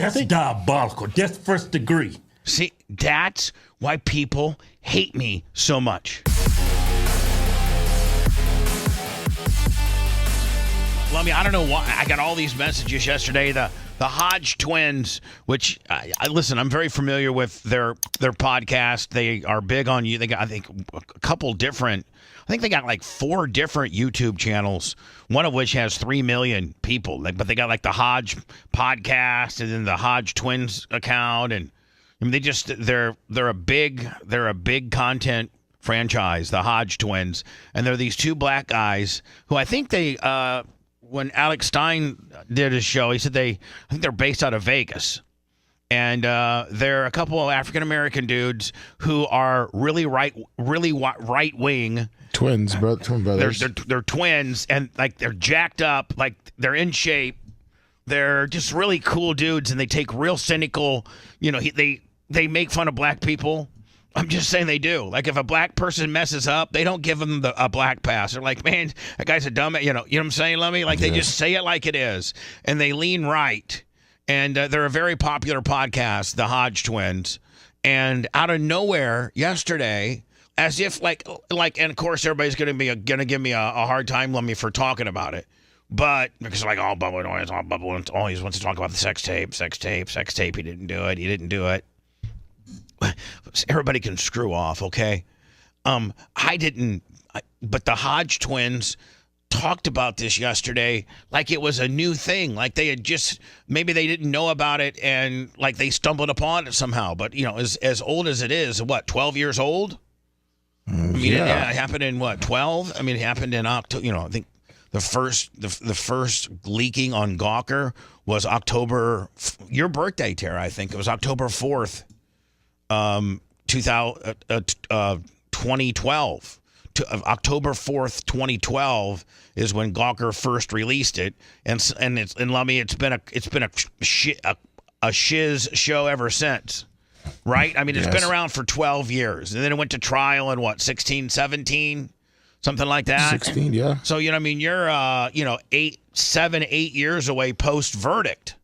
That's diabolical. That's first degree. See, that's why people hate me so much. I don't know why. I got all these messages yesterday. The Hodge Twins, which I listen, I'm very familiar with their podcast. They are big on you. They got, I think, a couple different. I think they got like 4 different YouTube channels. One of which has 3 million people. But they got like the Hodge podcast and then the Hodge Twins account, and I mean they're a big content franchise, the Hodge Twins, and they're these 2 black guys who I think they. When Alex Stein did his show, he said I think they're based out of Vegas. And they're a couple of African-American dudes who are really right-wing. Twin brothers. They're twins, and like they're jacked up, like they're in shape. They're just really cool dudes, and they take real cynical, they make fun of black people. I'm just saying they do. Like, if a black person messes up, they don't give them a black pass. They're like, man, that guy's a dumb, you know what I'm saying, Lemmy? Like, they just say it like it is, and they lean right. And they're a very popular podcast, the Hodge Twins. And out of nowhere, yesterday, as if like, and of course, everybody's gonna give me a hard time, Lemmy, for talking about it. But because Bubba always wants to talk about the sex tape. He didn't do it. Everybody can screw off, okay? I didn't, but the Hodge Twins talked about this yesterday like it was a new thing, like they had maybe they didn't know about it and like they stumbled upon it somehow. But as old as it is, 12 years old? I mean, it happened in 12? I mean, it happened in October. I think the first leaking on Gawker was October. Your birthday, Tara, I think it was October 4th. 2012 to October 4th, 2012 is when Gawker first released it, and Lummy, it's been a shiz show ever since, right? I mean, it's been around for 12 years, and then it went to trial in 16, 17, something like that. 16, yeah. So you're 8 years away post verdict.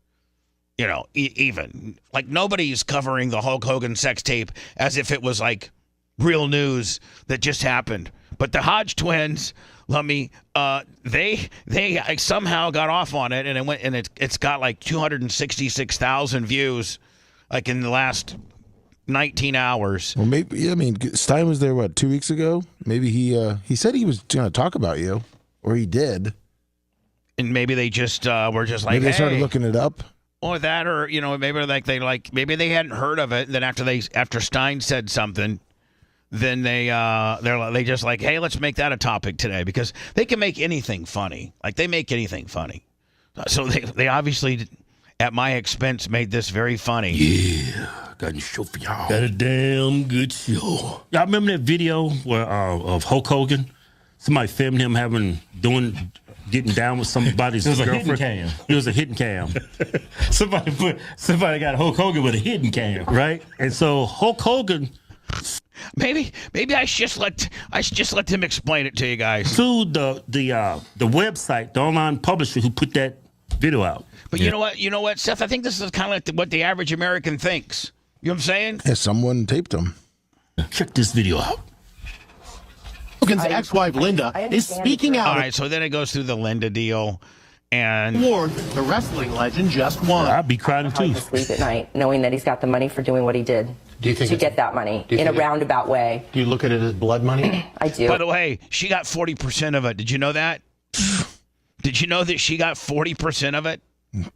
Even like nobody's covering the Hulk Hogan sex tape as if it was like real news that just happened. But the Hodge Twins, they somehow got off on it, and it went, and it's got like 266,000 views, like in the last 19 hours. Well, maybe Stein was there 2 weeks ago. Maybe he said he was going to talk about you, or he did. And maybe they just were just like, maybe they started looking it up. Or that, or maybe they hadn't heard of it. And then after Stein said something, then they just like, hey, let's make that a topic today, because they can make anything funny. Like, they make anything funny. So they obviously, at my expense, made this very funny. Yeah, got a show for y'all. Got a damn good show. Y'all remember that video where of Hulk Hogan? Somebody filmed him getting down with somebody's girlfriend. It was a hidden cam. Somebody got Hulk Hogan with a hidden cam, right? And so Hulk Hogan. Maybe I should just let them explain it to you guys. Sued the website, the online publisher who put that video out. But you know what, Seth? I think this is kind of like what the average American thinks. You know what I'm saying? Yeah, someone taped him. Check this video out. Hogan's ex-wife Linda is speaking out. All right, so then it goes through the Linda deal, and the wrestling legend just won. I'd be crying too. Sleep at night, knowing that he's got the money for doing what he did. Do you think to get that money in a roundabout way? Do you look at it as blood money? I do. By the way, she got 40% of it. Did you know that? Did you know that she got 40% of it?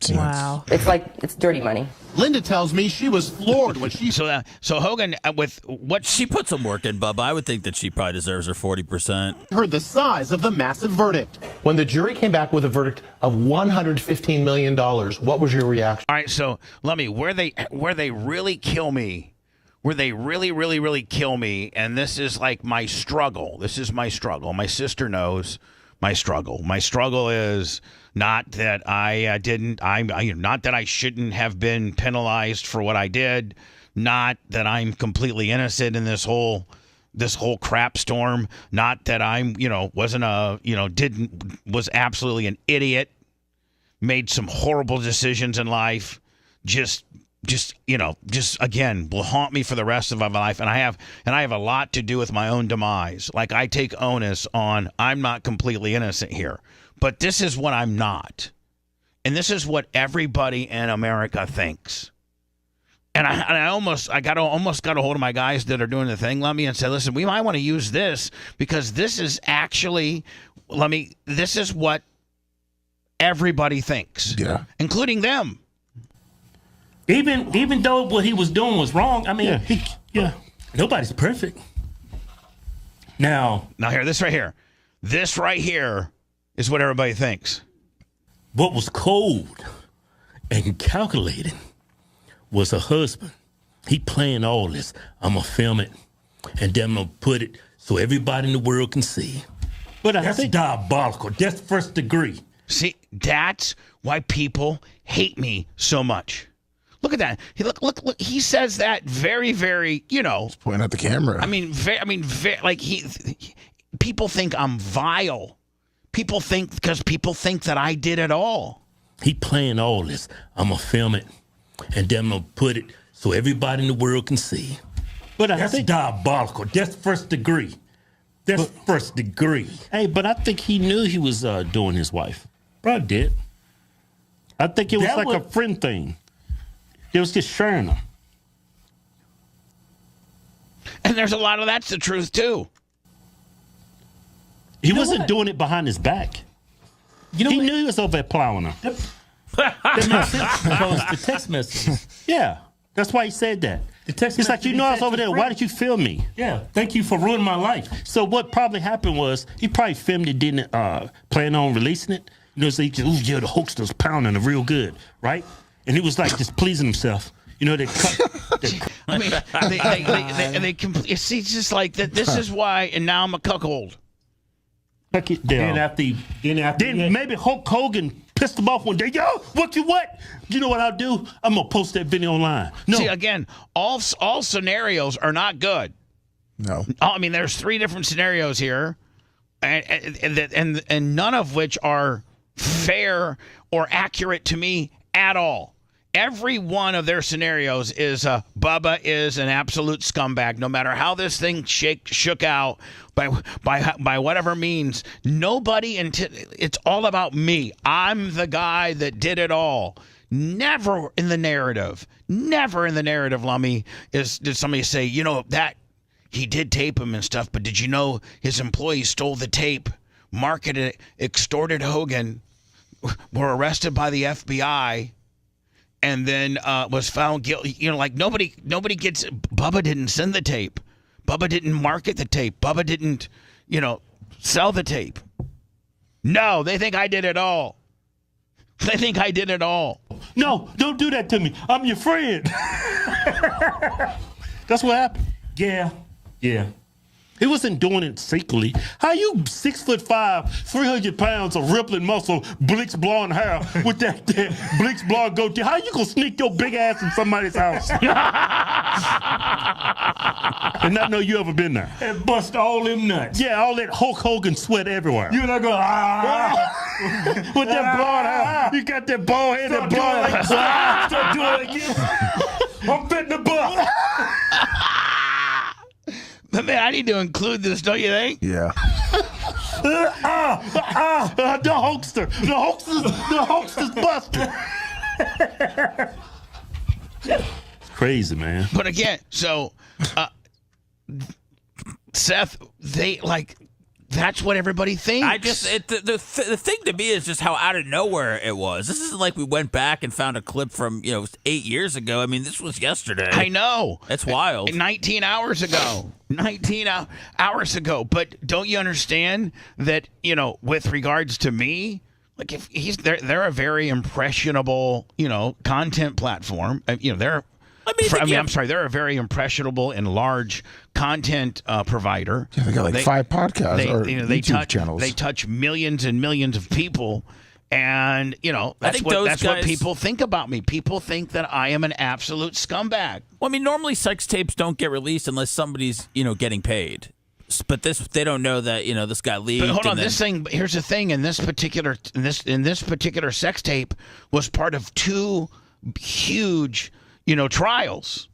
Wow. It's dirty money. Linda tells me she was floored when she... So Hogan, with what... She put some work in, Bubba. I would think that she probably deserves her 40%. ...heard the size of the massive verdict. When the jury came back with a verdict of $115 million, what was your reaction? All right, so, Lummy, where they really kill me, where they really, really, really kill me, and this is like my struggle. This is my struggle. My sister knows my struggle. My struggle is... Not that not that I shouldn't have been penalized for what I did. Not that I'm completely innocent in this whole crap storm. Not that I'm, was absolutely an idiot. Made some horrible decisions in life. just again will haunt me for the rest of my life, and I have a lot to do with my own demise. Like, I take onus on, I'm not completely innocent here, but this is what I'm not, and this is what everybody in America thinks. And I almost got a hold of my guys that are doing the thing, Lummy, and said, listen, we might want to use this because this is actually, this is what everybody thinks, including them. Even though what he was doing was wrong, I mean, nobody's perfect. Now here, this right here is what everybody thinks. What was cold and calculated was her husband. He planned all this. I'm going to film it, and then I'm going to put it so everybody in the world can see. But that's diabolical. That's first degree. See, that's why people hate me so much. Look at that. Look. He says that very, very, He's pointing at the camera. People think I'm vile. People think that I did it all. He planned all this. I'm going to film it, and then I'm going to put it so everybody in the world can see. But that's diabolical. That's first degree. First degree. Hey, but I think he knew he was doing his wife. Probably did. I think it was a friend thing. It was just sharing her. And there's a lot of that's the truth, too. He wasn't doing it behind his back. He knew he was over there plowing her. That makes sense because the text messages. Yeah, that's why he said that. It's like, I was over there. Why did you film me? Yeah, thank you for ruining my life. So what probably happened was he probably filmed it, didn't plan on releasing it. So he just, the Hulkster's pounding it real good, right? And he was like just pleasing himself. They see, it's just like that. This is why, and now I'm a cuckold. Then maybe Hulk Hogan pissed him off one day. Yo, what? You know what I'll do? I'm gonna post that video online. No. See, again, all scenarios are not good. No. I mean, there's 3 different scenarios here, and none of which are fair or accurate to me at all. Every one of their scenarios is Bubba is an absolute scumbag. No matter how this thing shook out by whatever means, it's all about me. I'm the guy that did it all. Never in the narrative, Lummy, did somebody say, that he did tape him and stuff, but did you know his employees stole the tape, marketed it, extorted Hogan, were arrested by the FBI, and then was found guilty. Nobody gets. Bubba didn't send the tape. Bubba didn't market the tape. Bubba didn't, sell the tape. No, they think I did it all. No, don't do that to me. I'm your friend. That's what happened. Yeah. He wasn't doing it secretly. How you 6'5", 300 pounds of rippling muscle, bleach blonde hair with that bleach blonde goatee? How you gonna sneak your big ass in somebody's house and not know you ever been there? And bust all them nuts. Yeah, all that Hulk Hogan sweat everywhere. You're not gonna with that blonde hair. You got that bald head, that blonde hair. Stop doing it again. I'm fitting the butt. But man, I need to include this, don't you think? Yeah. The Hulkster. The Hulkster's buster. It's crazy, man. But again, so Seth, that's what everybody thinks. The thing to me is just how out of nowhere it was. This isn't like we went back and found a clip from 8 years ago. I mean, this was yesterday. I know. That's wild. 19 hours ago. 19 hours ago. But don't you understand that with regards to me, like if they're a very impressionable content platform. They're a very impressionable and large content provider. Yeah, they got 5 podcasts or YouTube channels. They touch millions and millions of people, and that's what people think about me. People think that I am an absolute scumbag. Well, I mean, normally sex tapes don't get released unless somebody's getting paid. But they don't know that this guy leaked. But hold on, here's the thing: in this particular sex tape was part of 2 huge, trials.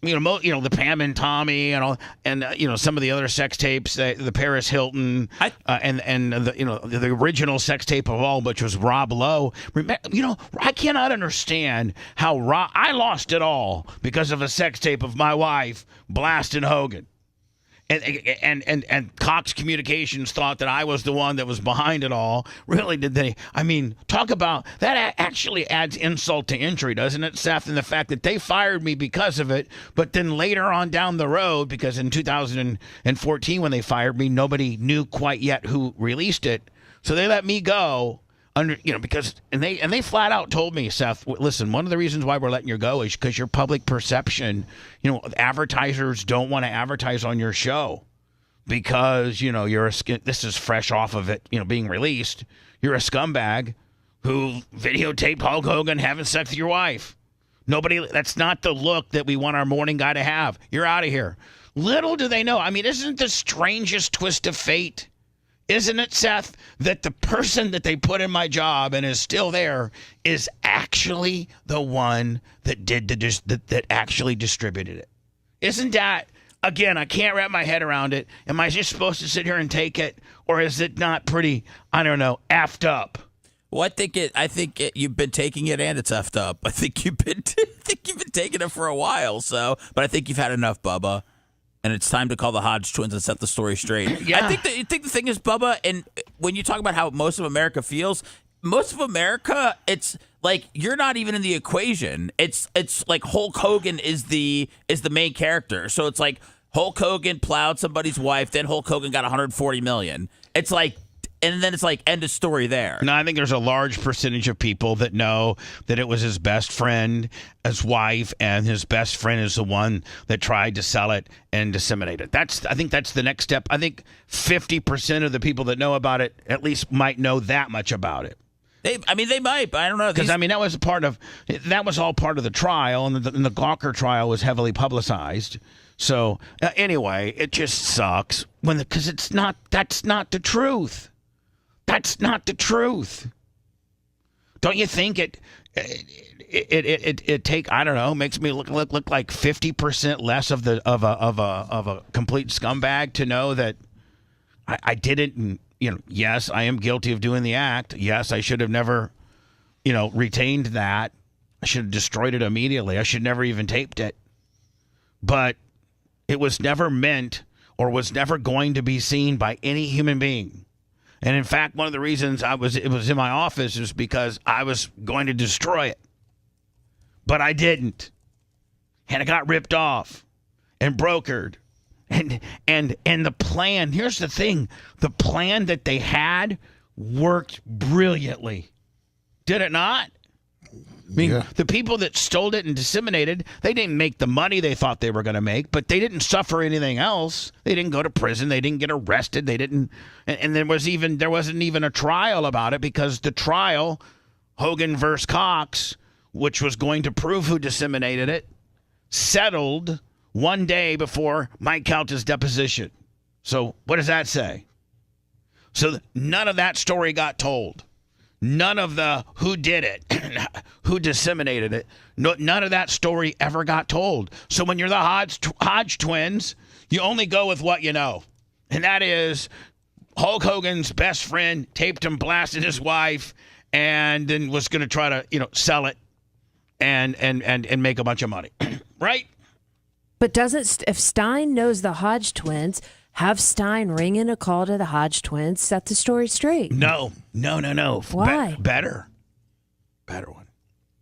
The Pam and Tommy and all, and some of the other sex tapes, the Paris Hilton, and the original sex tape of all, which was Rob Lowe. I cannot understand how I lost it all because of a sex tape of my wife blasting Hogan. And Cox Communications thought that I was the one that was behind it all. Really, did they? I mean, talk about that. Actually adds insult to injury, doesn't it, Seth? And the fact that they fired me because of it, but then later on down the road, because in 2014 when they fired me, nobody knew quite yet who released it, so they let me go. Because they flat out told me, Seth, listen, one of the reasons why we're letting you go is because your public perception, advertisers don't want to advertise on your show because, this is fresh off of it, being released. You're a scumbag who videotaped Hulk Hogan having sex with your wife. That's not the look that we want our morning guy to have. You're out of here. Little do they know. I mean, isn't it the strangest twist of fate? Isn't it, Seth, that the person that they put in my job and is still there is actually the one that that actually distributed it? Isn't that, again, I can't wrap my head around it. Am I just supposed to sit here and take it, or is it not pretty, I don't know, effed up? Well, I think you've been taking it and it's effed up. I think you've been taking it for a while. So, but I think you've had enough, Bubba. And it's time to call the Hodge Twins and set the story straight. Yeah. I think the thing is, Bubba, and when you talk about how most of America feels, most of America, it's like you're not even in the equation. It's like Hulk Hogan is the main character. So it's like Hulk Hogan plowed somebody's wife, then Hulk Hogan got $140 million. It's like, and then it's like end of story there. No, I think there's a large percentage of people that know that it was his best friend, his wife, and his best friend is the one that tried to sell it and disseminate it. I think that's the next step. I think 50% of the people that know about it at least might know that much about it. They might, but I don't know. Because that was all part of the trial, and the Gawker trial was heavily publicized. So anyway, it just sucks because that's not the truth. That's not the truth. Don't you think it I don't know, makes me look like 50% less of a complete scumbag to know that I didn't, yes, I am guilty of doing the act. Yes, I should have never, retained that. I should have destroyed it immediately. I should never even taped it. But it was never meant or was never going to be seen by any human being. And in fact, one of the reasons it was in my office is because I was going to destroy it. But I didn't. And it got ripped off and brokered. And the plan, here's the thing, the plan that they had worked brilliantly. Did it not? I mean, The people that stole it and disseminated, they didn't make the money they thought they were going to make, but they didn't suffer anything else. They didn't go to prison. They didn't get arrested. They didn't, and there wasn't even a trial about it because the trial, Hogan versus Cox, which was going to prove who disseminated it, settled one day before Mike Calta's deposition. So what does that say? So none of that story got told. None of the who did it, who disseminated it, none of that story ever got told. So when you're the Hodge Twins, you only go with what you know. And that is Hulk Hogan's best friend taped him blasting his wife and then was going to try to, sell it and make a bunch of money. Right? But if Stein knows the Hodge Twins, have Stein ring in a call to the Hodge Twins, set the story straight. No. Why? Better one.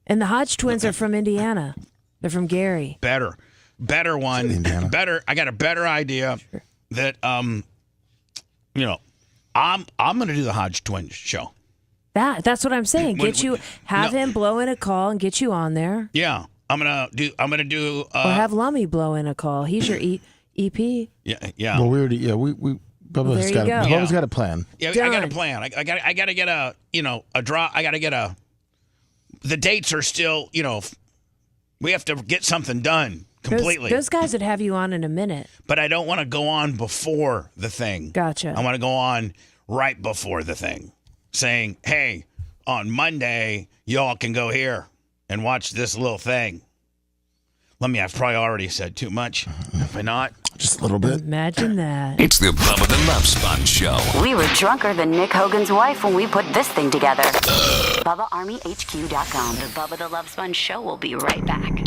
And the Hodge Twins are from Indiana. They're from Gary. Better one. Indiana. Better. I got a better idea that I'm going to do the Hodge Twins show. That's what I'm saying. Have him blow in a call and get you on there. Yeah, I'm gonna do. Or have Lummy blow in a call. He's your EP. Yeah. Well, we already. Yeah, Bubba's got a plan. Yeah, Done. I got a plan. I got to get a draw. I got to get the dates are still. We have to get something done completely. Those guys would have you on in a minute. But I don't want to go on before the thing. Gotcha. I want to go on right before the thing, saying, "Hey, on Monday, y'all can go here." and watch this little thing. I've probably already said too much. Have I not? Just a little bit. Imagine that. It's the Bubba the Love Sponge Show. We were drunker than Nick Hogan's wife when we put this thing together. BubbaArmyHQ.com. The Bubba the Love Sponge Show will be right back.